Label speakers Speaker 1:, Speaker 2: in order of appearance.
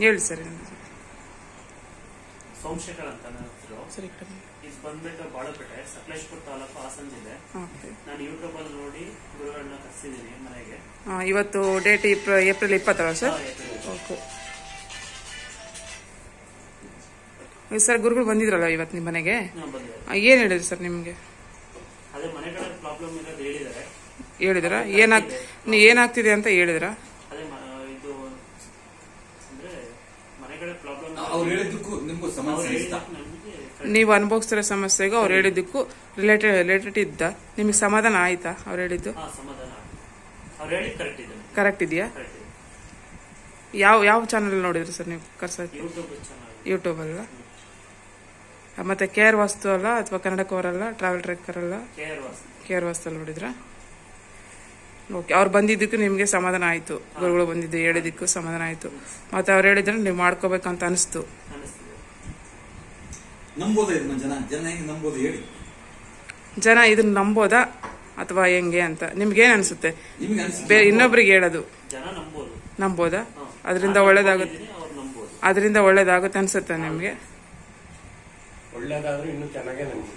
Speaker 1: ಹೇಳಿ ಸರ್.
Speaker 2: ಸೋಮಶೇಖರ್ ಅಂತ ನನ್ನ ಹೆಸರು.
Speaker 1: ಸರಿ.
Speaker 2: ಇದು ಬಂದ್ಬಿಟ್ಟು ಬಾಳಪೇಟೆ, ಸಕಲೇಶ್ಪುರ ತಾಲೂಕು, ಹಾಸನ ಜಿಲ್ಲೆ. ನಾನು ಯೂಟ್ಯೂಬ್ ಅಲ್ಲಿ ನೋಡಿ ಗುರುಗಳನ್ನ ಕರ್ಸಿದ್ದೀನಿ ಮನೆಗೆ.
Speaker 1: ಇವತ್ತು date April 20 sir. Okay sir, ಗುರುಗಳು ಬಂದಿದ್ರಲ್ಲ ಇವತ್ತು ನಿಮ್ಮ ಮನೆಗೆ, ಏನ್ ಹೇಳಿದ್ರು ಸರ್ ನಿಮ್ಗೆ?
Speaker 2: ಅದೇ ಮನೆ ಕಡೆ ಪ್ರಾಬ್ಲಮ್ ಇರೋದು ಹೇಳಿದಾರೆ.
Speaker 1: ಹೇಳಿದ್ರ ಏನಾಗ್ತಿದೆ ಅಂತ ಹೇಳಿದ್ರ?
Speaker 2: ಅದೇ ಇದು ಅಂದ್ರೆ ಮನೆ ಕಡೆ ಪ್ರಾಬ್ಲಮ್
Speaker 1: ನೀವು ಅನುಭವಿಸ್ತಿರೋ ಸಮಸ್ಯೆಗೂ ಅವ್ರು ಹೇಳಿದ್ದಕ್ಕೂ ರಿಲೇಟೆಡ್ ಇದ್ದ ನಿಮಗೆ ಸಮಾಧಾನ ಆಯ್ತಾ? ಅವ್ರು ಹೇಳಿದ್ದು ಕರೆಕ್ಟ್ ಇದೆಯಾ? ಯಾವ ಚಾನಲ್ ನೋಡಿದ್ರಿ ಸರ್ ನೀವು ಕರ್ಸಕ್ಕೆ? ಯೂಟ್ಯೂಬ್ ಅಲ್ಲ? ಮತ್ತೆ ಕೇರ್ ವಾಸ್ತು ಅಲ್ಲ ಅಥವಾ ಕನ್ನಡಕವರಲ್ಲ, ಟ್ರಾವೆಲ್ ಟ್ರೆಕ್ಕರ್ ಅಲ್ಲ, ಕೇರ್ ವಾಸ್ತು ನೋಡಿದ್ರ? ಓಕೆ, ಅವ್ರು ಬಂದಿದ್ದಕ್ಕೂ ನಿಮ್ಗೆ ಸಮಾಧಾನ ಆಯ್ತು, ಗುರುಗಳು ಬಂದಿದ್ದು ಹೇಳಿದ್ದಕ್ಕೂ ಸಮಾಧಾನ ಆಯ್ತು. ಮತ್ತೆ ಅವ್ರು ಹೇಳಿದ್ರೆ ನೀವು ಮಾಡ್ಕೋಬೇಕಂತ ಅನಿಸ್ತು. ಜನ ಇದನ್ನ ನಂಬೋದಾ ಅಥವಾ ಹೆಂಗೆ ಅಂತ ನಿಮ್ಗೇನ್ ಅನ್ಸುತ್ತೆ? ಇನ್ನೊಬ್ರಿಗೆ ಹೇಳೋದು ನಂಬೋದಾ? ಅದರಿಂದ ಒಳ್ಳೇದಾಗುತ್ತೆ ಅನ್ಸುತ್ತೆ ನಿಮ್ಗೆ?
Speaker 3: ಒಳ್ಳೇದಾದ್ರೂ ಇನ್ನೂ ಚೆನ್ನಾಗೇ ನಮ್ಗೆ